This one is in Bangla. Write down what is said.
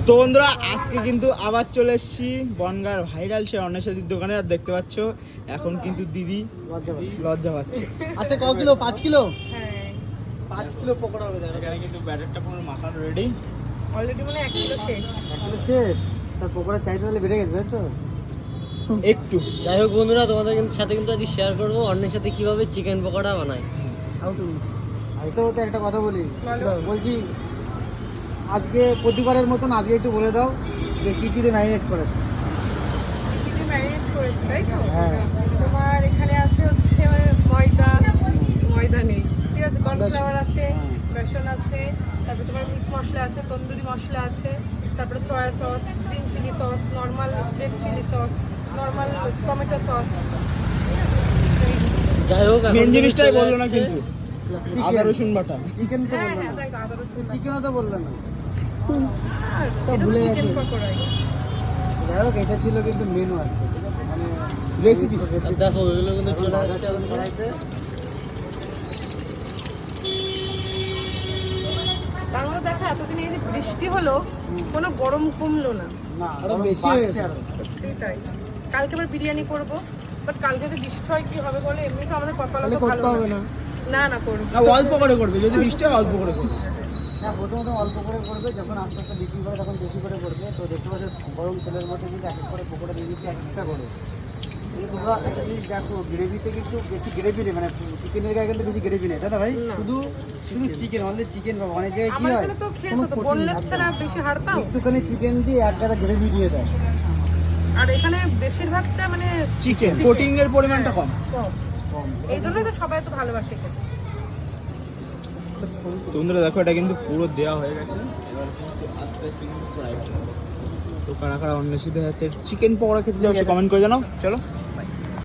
তো বন্ধুরা আজকে কিন্তু আবার চলে এসেছি বনগাঁর ভাইরাল সে অন্বেষাদির দোকানে। আর দেখতে পাচ্ছ এখন কিন্তু দিদি লজ্জা পাচ্ছে। আচ্ছা ক কিলো? 5 কিলো? হ্যাঁ 5 কিলো পকোড়া হবে। এখানে কিন্তু ব্যাটারটা পুরো মাখানো রেডি। অলরেডি মানে 1 কিলো শেষ। 1 কিলো শেষ। তার পকোড়ার চাহিদা তাহলে বেড়ে গেছে, তাই তো? একটু যাই হোক বন্ধুরা, তোমাদের কিন্তু সাথে কিন্তু আজ শেয়ার করবো অন্যের সাথে কিভাবে চিকেন পকোড়া বানায়। হাউ টু আমি তো একটা কথা বলি, বলো। বলছি আজকে প্রতিবারের মতন আজকে একটু বলে দাও যে কি কি দিয়ে ম্যারিনেট করে। কি দিয়ে ম্যারিনেট করেছি তাই তো? হ্যাঁ। তোমার এখানে আছে হচ্ছে ময়দা নেই, ঠিক আছে, কর্নফ্লাওয়ার আছে, বেসন আছে, তারপরে তোমার মিট মশলা আছে, তন্দুরি মশলা আছে, তারপরে soya sauce, green chilli sauce, normal red chilli sauce, normal tomato sauce. যাই হোক এখন মেন কিন্তু জিনিসটাই চলে বললো না যাচ্ছে- কিন্তু আদা রসুন বাটা। চিকেন তো হ্যাঁ বললো হ্যাঁ না, তাই তো, আদা রসুন বাটা। চিকেনও তো বললো না। আর সব এটা ভুলে তো গেছি। চিকেন পকোড়াই। যাই হোক এটা ছিল কিন্তু মেনু আজকে, মানে রেসিপি। আর দেখো এগুলো কিন্তু চলে যাচ্ছে এখন কড়াইতে। তার মধ্যে দেখো এতদিন এই যে বৃষ্টি হলো কোনো গরম কমলো না। না আরো গরম বেশি বাড়ছে হয়েছে। আরো। সত্যিই তাই। কালকে আবার বিরিয়ানি করবো, বাট কালকে যদি বৃষ্টি হয় কি হবে বলে, এমনি তো আমাদের কপাল তাহলে তো ভালো করতে হবে না। না। না করবো না অল্প করে করবে, যদি বৃষ্টি হয় অল্প করে করবে। হ্যাঁ, প্রথমত অল্প করে করবে, যখন আস্তে আস্তে বিক্রি করে তখন বেশি করে করবে। তো দেখতে পাচ্ছ গরম তেলের মধ্যে কিন্তু এক এক করে পকোড়া দিয়ে দিচ্ছে, এক একটা করে। কিন্তু তোমরা একটা জিনিস দেখো, গ্রেভিতে কিন্তু বেশি গ্রেভি নেই, মানে চিকেনের গায়ে কিন্তু বেশি গ্রেভি নেই, তাই না ভাই? না। শুধু শুধু চিকেন, অনলি চিকেন পাবো। অনেক জায়গায় কি আমার হয়, এখানে তো খেয়েছো কোনো তো, protein বোনলেস থাকে ছাড়া না। বেশি হাড় পাও। একটুখানি চিকেন দিয়ে এক গাদা গ্রেভি দিয়ে দেয়। আর এখানে বেশিরভাগটা মানে চিকেন কোটিং এর পরিমাণটা কম। কম, কম। এই জন্যই তো সবাই তো ভালোবাসে খেতে। তো বন্ধুরা দেখো এটা কিন্তু পুরো দেওয়া হয়ে গেছে। এবার কিন্তু আস্তে আস্তে কিন্তু ফ্রাই করবে। তো কারা কারা অন্বেষিতের হাতে চিকেন পকোড়া খেতে যাও সে কমেন্ট করে জানাও। চলো।